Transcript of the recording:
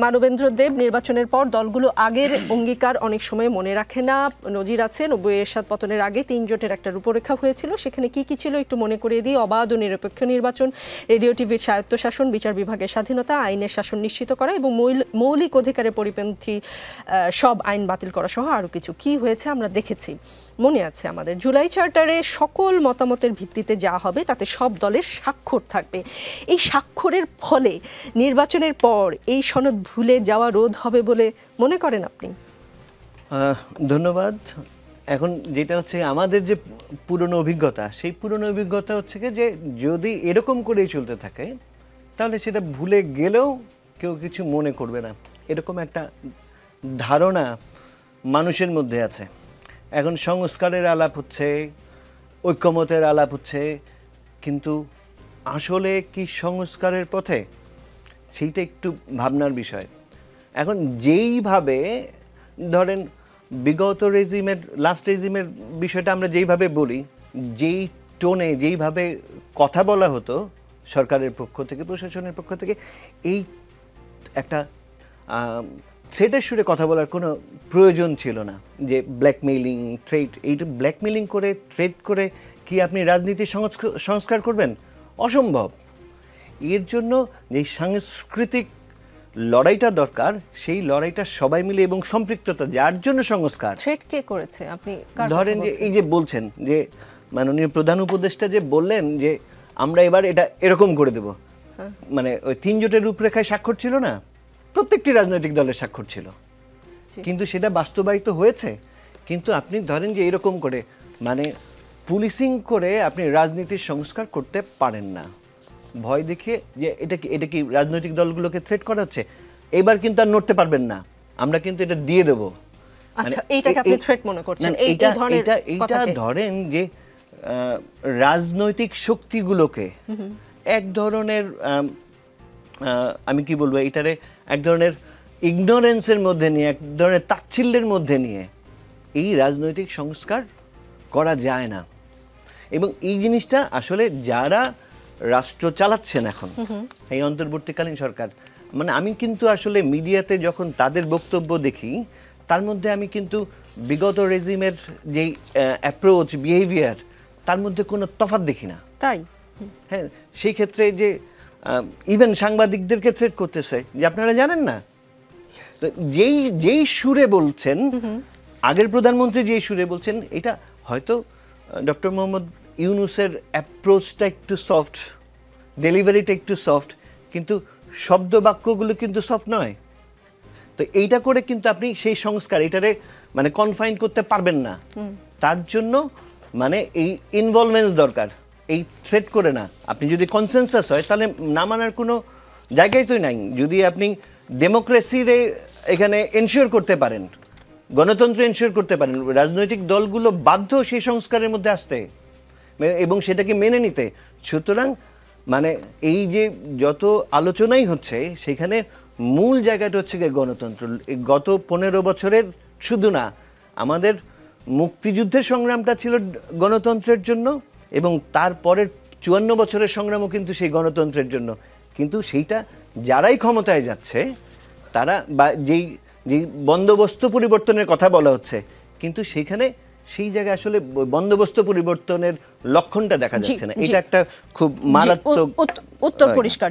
মানবেন্দ্র দেব, নির্বাচনের পর দলগুলো আগের অঙ্গীকার অনেক সময় মনে রাখে না। নজির আছে 90 এরশাদ পতনের আগে 3 জোটের একটা রূপরেখা হয়েছিল, সেখানে কি কি ছিল একটু মনে করিয়ে দিই। অবাধ ও নিরপেক্ষ নির্বাচন, রেডিও টিভির স্বায়ত্তশাসন, বিচার বিভাগের স্বাধীনতা, আইনের শাসন নিশ্চিত করা এবং মৌলিক অধিকারের পরিপন্থী সব আইন বাতিল করা সহ আরও কিছু। কি হয়েছে আমরা দেখেছি, মনে আছে আমাদের। জুলাই চার্টারে সকল মতামতের ভিত্তিতে যা হবে তাতে সব দলের স্বাক্ষর থাকবে। এই স্বাক্ষরের ফলে নির্বাচনের পর এই সনদ ভুলে যাওয়া রোধ হবে বলে মনে করেন আপনি? ধন্যবাদ। এখন যেটা হচ্ছে আমাদের যে পুরনো অভিজ্ঞতা, সেই পুরনো অভিজ্ঞতা হচ্ছে যে যদি এরকম করেই চলতে থাকে তাহলে সেটা ভুলে গেলেও কেউ কিছু মনে করবে না, এরকম একটা ধারণা মানুষের মধ্যে আছে। এখন সংস্কারের আলাপ হচ্ছে, ঐক্যমতের আলাপ হচ্ছে, কিন্তু আসলে কি সংস্কারের পথে, সেইটা একটু ভাবনার বিষয়। এখন যেইভাবে ধরেন বিগত রেজিমের, লাস্ট রেজিমের বিষয়টা আমরা যেইভাবে বলি, যেই টোনে যেইভাবে কথা বলা হতো সরকারের পক্ষ থেকে, প্রশাসনের পক্ষ থেকে, এই একটা থ্রেটের সুরে কথা বলার কোনো প্রয়োজন ছিল না। যে ব্ল্যাকমেইলিং, থ্রেট, এইটা ব্ল্যাকমেইলিং করে, থ্রেট করে কি আপনি রাজনীতির সংস্কার করবেন? অসম্ভব। এর জন্য যে সাংস্কৃতিক লড়াইটা দরকার, সেই লড়াইটা সবাই মিলে এবং সম্পৃক্ততা, যার জন্য সংস্কার। থ্রেট কে করেছে আপনি ধরেন যে এই যে বলছেন যে মাননীয় প্রধান উপদেষ্টা যে বললেন যে আমরা এবার এটা এরকম করে দেব, মানে ওই 3 জোটের রূপরেখায় স্বাক্ষর ছিল না, প্রত্যেকটি রাজনৈতিক দলের স্বাক্ষর ছিল, কিন্তু সেটা বাস্তবায়িত হয়েছে। কিন্তু আপনি ধরেন যে এরকম করে মানে পুলিশিং করে আপনি রাজনীতির সংস্কার করতে পারেন না। ভয় দেখিয়ে যে এটা কি রাজনৈতিক দলগুলোকে থ্রেট করা হচ্ছে, এবার কিন্তু আর নড়তে পারবেন না, আমরা কিন্তু এটা দিয়ে দেব। আচ্ছা, এইটাকে আপনি থ্রেট মনে করছেন? এইটা ধরেন যে রাজনৈতিক শক্তিগুলোকে এক ধরনের আমি কি বলবো, এটারে এক ধরনের ইগনোরেন্সের মধ্যে নিয়ে, এক ধরনের তাচ্ছিল্যের মধ্যে নিয়ে এই রাজনৈতিক সংস্কার করা যায় না। এবং এই জিনিসটা আসলে যারা রাষ্ট্র চালাচ্ছেন এখন, এই অন্তর্বর্তীকালীন সরকার, মানে আমি কিন্তু আসলে মিডিয়াতে যখন তাদের বক্তব্য দেখি, তার মধ্যে আমি কিন্তু বিগত রেজিমের যেই অ্যাপ্রোচ, বিহেভিয়ার, তার মধ্যে কোনো তফাৎ দেখি না। তাই হ্যাঁ, সেই ক্ষেত্রে যে ইভেন সাংবাদিকদেরকে থ্রেট করতেছে যে আপনারা জানেন না, তো যেই সুরে বলছেন, আগের প্রধানমন্ত্রী যেই সুরে বলছেন, এটা হয়তো ডক্টর মোহাম্মদ ইউনূসের অ্যাপ্রোচটা একটু সফট, ডেলিভারিটা একটু সফট, কিন্তু শব্দ বাক্যগুলো কিন্তু সফট নয়। তো এইটা করে কিন্তু আপনি সেই সংস্কার, এটারে মানে কনফাইন করতে পারবেন না। তার জন্য মানে এই ইনভলভমেন্টস দরকার, এই থ্রেট করে না। আপনি যদি কনসেনসাস হয় তাহলে না মানার কোনো জায়গায় তো নাই। যদি আপনি ডেমোক্রেসির এখানে এনশিওর করতে পারেন, গণতন্ত্র এনশিওর করতে পারেন, রাজনৈতিক দলগুলো বাধ্য সেই সংস্কারের মধ্যে আসতে এবং সেটাকে মেনে নিতে। সুতরাং মানে এই যে যত আলোচনাই হচ্ছে, সেখানে মূল জায়গাটা হচ্ছে গণতন্ত্র। গত 15 বছরের শুধু না, আমাদের মুক্তিযুদ্ধের সংগ্রামটা ছিল গণতন্ত্রের জন্য, এবং তারপরের 54 বছরের সংগ্রামও কিন্তু সেই গণতন্ত্রের জন্য। কিন্তু সেইটা যারাই ক্ষমতায় যাচ্ছে, তারা বা যেই বন্দোবস্ত পরিবর্তনের কথা বলা হচ্ছে, কিন্তু সেখানে সেই জায়গায় আসলে বন্দোবস্ত পরিবর্তনের লক্ষণটা দেখা যাচ্ছে না। এটা একটা খুব মারাত্মক। উত্তর পরিষ্কার।